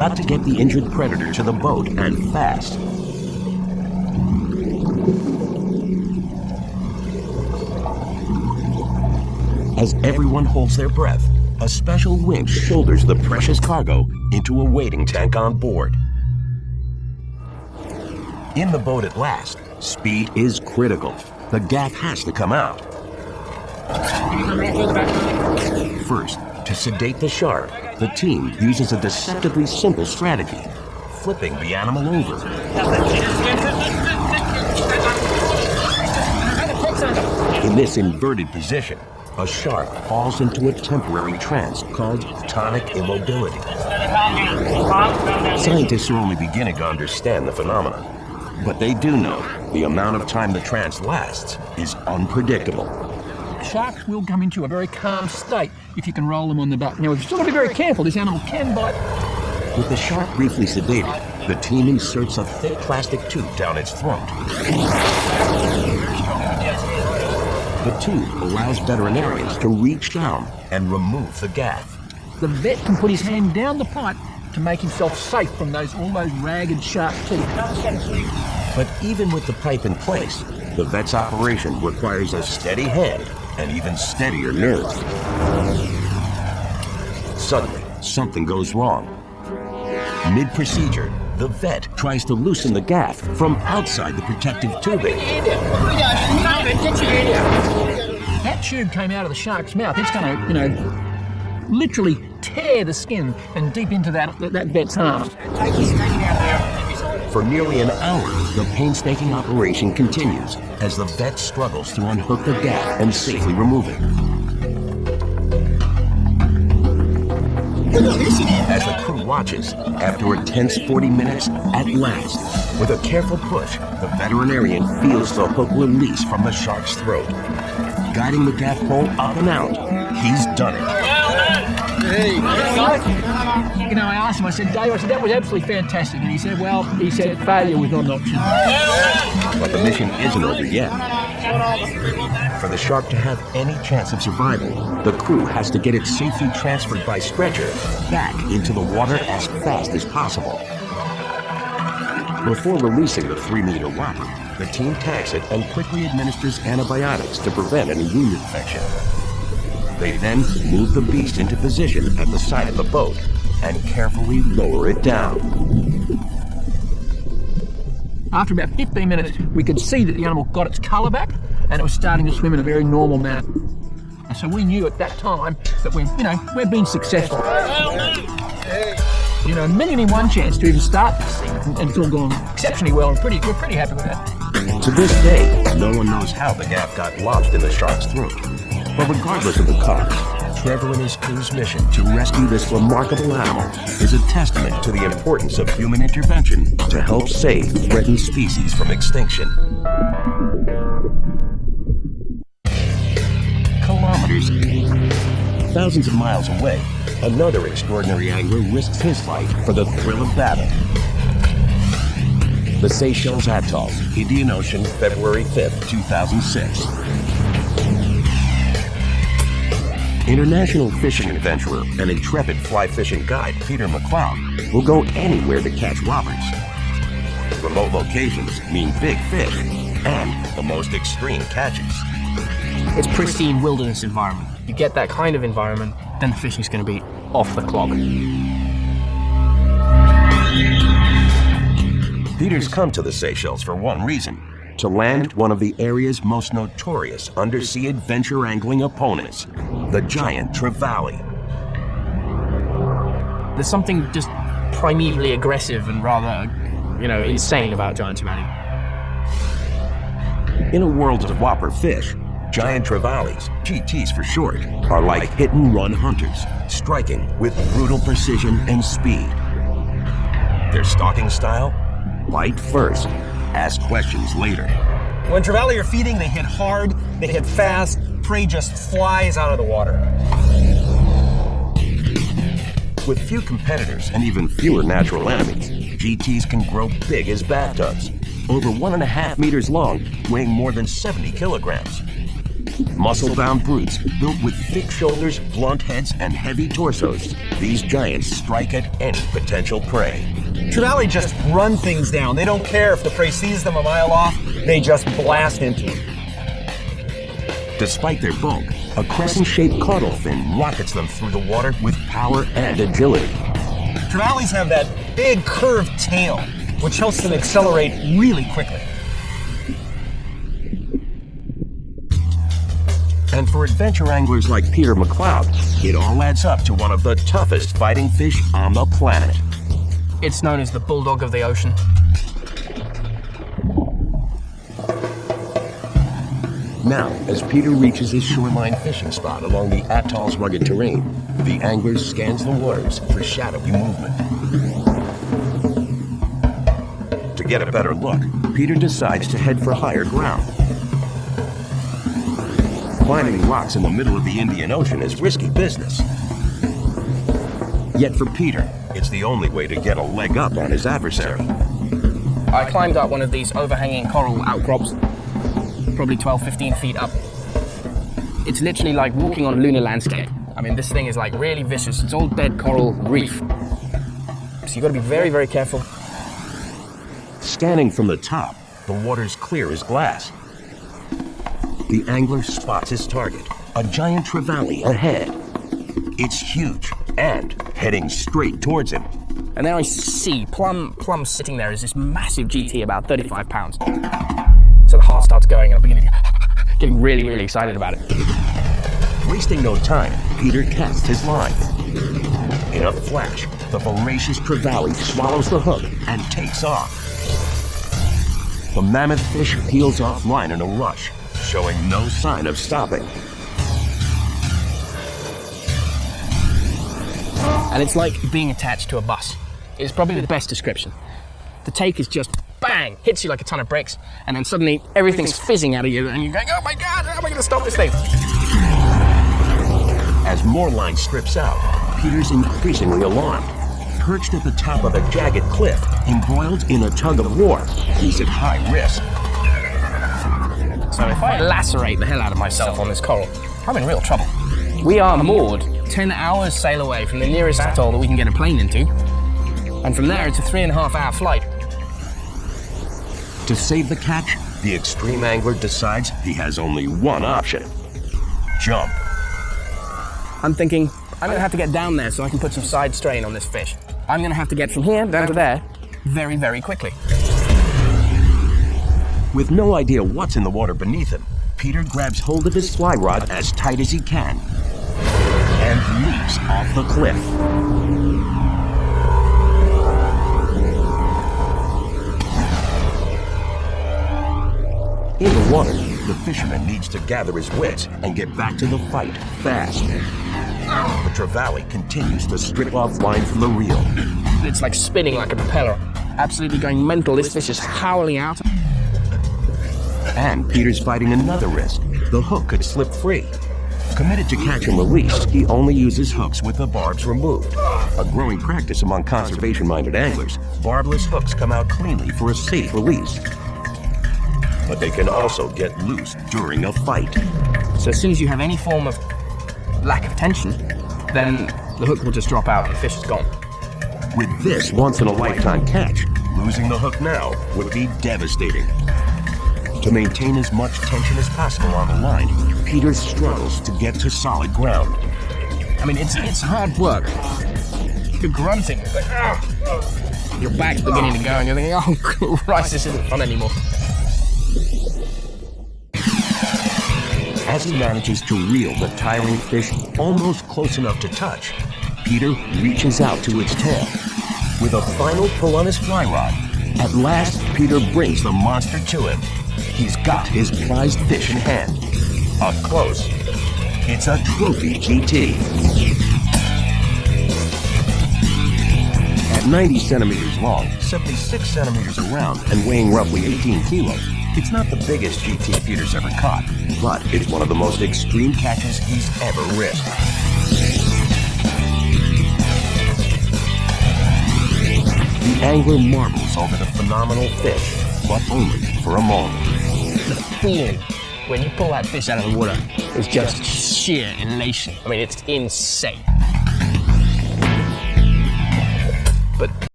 Got to get the injured predator to the boat, and fast. As everyone holds their breath, a special winch shoulders the precious cargo into a waiting tank on board. In the boat at last, speed is critical. The gaff has to come out. First, to sedate the shark, the team uses a deceptively simple strategy, flipping the animal over. In this inverted position, a shark falls into a temporary trance called tonic immobility. Scientists are only beginning to understand the phenomenon, but they do know the amount of time the trance lasts is unpredictable. Sharks will come into a very calm state if you can roll them on the back. Now, we've still got to be very careful. This animal can bite. With the shark briefly sedated, the team inserts a thick plastic tube down its throat. The tube allows veterinarians to reach down and remove the gaff. The vet can put his hand down the pipe to make himself safe from all those ragged shark teeth. But even with the pipe in place, the vet's operation requires a steady hand and even steadier nerves. Suddenly, something goes wrong. Mid-procedure, the vet tries to loosen the gaff from outside the protective tubing. That tube came out of the shark's mouth. It's going to, literally tear the skin and deep into that vet's arm. For nearly an hour, the painstaking operation continues as the vet struggles to unhook the gaff and safely remove it. As the crew watches, after a tense 40 minutes, at last, with a careful push, the veterinarian feels the hook release from the shark's throat. Guiding the gaff pole up and out, he's done it. I asked him, I said, Dave, that was absolutely fantastic. And he said, failure was not an option. But the mission isn't over yet. For the shark to have any chance of survival, the crew has to get it safely transferred by stretcher back into the water as fast as possible. Before releasing the 3-meter whopper, the team tags it and quickly administers antibiotics to prevent any wound infection. They then move the beast into position at the side of the boat and carefully lower it down. After about 15 minutes, we could see that the animal got its colour back and it was starting to swim in a very normal manner. And so we knew at that time that we've been successful. A million in one chance to even start this thing, and it's all gone exceptionally well, and we're pretty happy with that. To this day, no one knows how the gaff got lodged in the shark's throat. But regardless of the cause, Trevor and his crew's mission to rescue this remarkable animal is a testament to the importance of human intervention to help save threatened species from extinction. Kilometers, thousands of miles away, another extraordinary angler risks his life for the thrill of battle. The Seychelles Atolls, Indian Ocean, February 5th, 2006. International fishing adventurer and intrepid fly fishing guide Peter McLeod will go anywhere to catch whoppers. Remote locations mean big fish and the most extreme catches. It's pristine wilderness environment. You get that kind of environment, then the fishing's going to be off the clock. Peter's come to the Seychelles for one reason: to land one of the area's most notorious undersea adventure angling opponents, the giant trevally. There's something just primevally aggressive and rather, insane about giant trevally. In a world of whopper fish, giant trevallies, GTs for short, are like hit-and-run hunters, striking with brutal precision and speed. Their stalking style? Bite first, ask questions later. When trevally are feeding, they hit hard, they hit fast, prey just flies out of the water. With few competitors and even fewer natural enemies, GTs can grow big as bathtubs, over 1.5 meters long, weighing more than 70 kilograms. Muscle-bound brutes built with thick shoulders, blunt heads, and heavy torsos, these giants strike at any potential prey. Trevally just run things down. They don't care if the prey sees them a mile off, they just blast into it. Despite their bulk, a crescent-shaped caudal fin rockets them through the water with power and agility. Trevallies have that big curved tail, which helps them accelerate really quickly. And for adventure anglers like Peter McLeod, it all adds up to one of the toughest fighting fish on the planet. It's known as the bulldog of the ocean. Now, as Peter reaches his shoreline fishing spot along the atoll's rugged terrain, the angler scans the waters for shadowy movement. To get a better look, Peter decides to head for higher ground. Climbing rocks in the middle of the Indian Ocean is risky business. Yet for Peter, it's the only way to get a leg up on his adversary. I climbed up one of these overhanging coral outcrops, probably 12, 15 feet up. It's literally like walking on a lunar landscape. I mean, this thing is like really vicious. It's all dead coral reef. So you've got to be very, very careful. Scanning from the top, the water's clear as glass. The angler spots his target, a giant trevally ahead. It's huge and heading straight towards him. And there I see, plumb sitting there is this massive GT, about 35 pounds. So the heart starts going and I'm beginning getting really, really excited about it. Wasting no time, Peter casts his line. In a flash, the voracious trevally swallows the hook and takes off. The mammoth fish peels off line in a rush, showing no sign of stopping. And it's like being attached to a bus. It's probably the best description. The take is just bang, hits you like a ton of bricks, and then suddenly everything's fizzing out of you, and you're going, oh my God, how am I going to stop this thing? As more line strips out, Peter's increasingly alarmed. Perched at the top of a jagged cliff, embroiled in a tug of war, he's at high risk. So if I lacerate the hell out of myself on this coral, I'm in real trouble. We are moored 10 hours sail away from the nearest atoll that we can get a plane into, and from there it's a 3.5-hour flight. To save the catch, the extreme angler decides he has only one option: jump. I'm thinking, I'm going to have to get down there so I can put some side strain on this fish. I'm going to have to get from here down to there very, very quickly. With no idea what's in the water beneath him, Peter grabs hold of his fly rod as tight as he can and leaps off the cliff. In the water, the fisherman needs to gather his wits and get back to the fight fast. The trevally continues to strip off line from the reel. It's like spinning like a propeller. Absolutely going mental. This fish is howling out. And Peter's fighting another risk. The hook could slip free. Committed to catch and release, he only uses hooks with the barbs removed. A growing practice among conservation-minded anglers, barbless hooks come out cleanly for a safe release. But they can also get loose during a fight. So as soon as you have any form of lack of tension, then the hook will just drop out and the fish is gone. With this once-in-a-lifetime catch, losing the hook now would be devastating. To maintain as much tension as possible on the line, Peter struggles to get to solid ground. I mean, it's hard work. You're grunting. It's like, ah. Your back's beginning to go and you're thinking, oh Christ, this isn't fun anymore. As he manages to reel the tiring fish almost close enough to touch, Peter reaches out to its tail. With a final pull on his fly rod, at last Peter brings the monster to him. He's got his prized fish in hand. Up close, it's a trophy GT. At 90 centimeters long, 76 centimeters around, and weighing roughly 18 kilos, it's not the biggest GT Peter's ever caught, but it's one of the most extreme catches he's ever risked. The angler marvels over the phenomenal fish, but only for a moment. The feeling when you pull that fish out of the water, it's just sheer elation. I mean, it's insane. But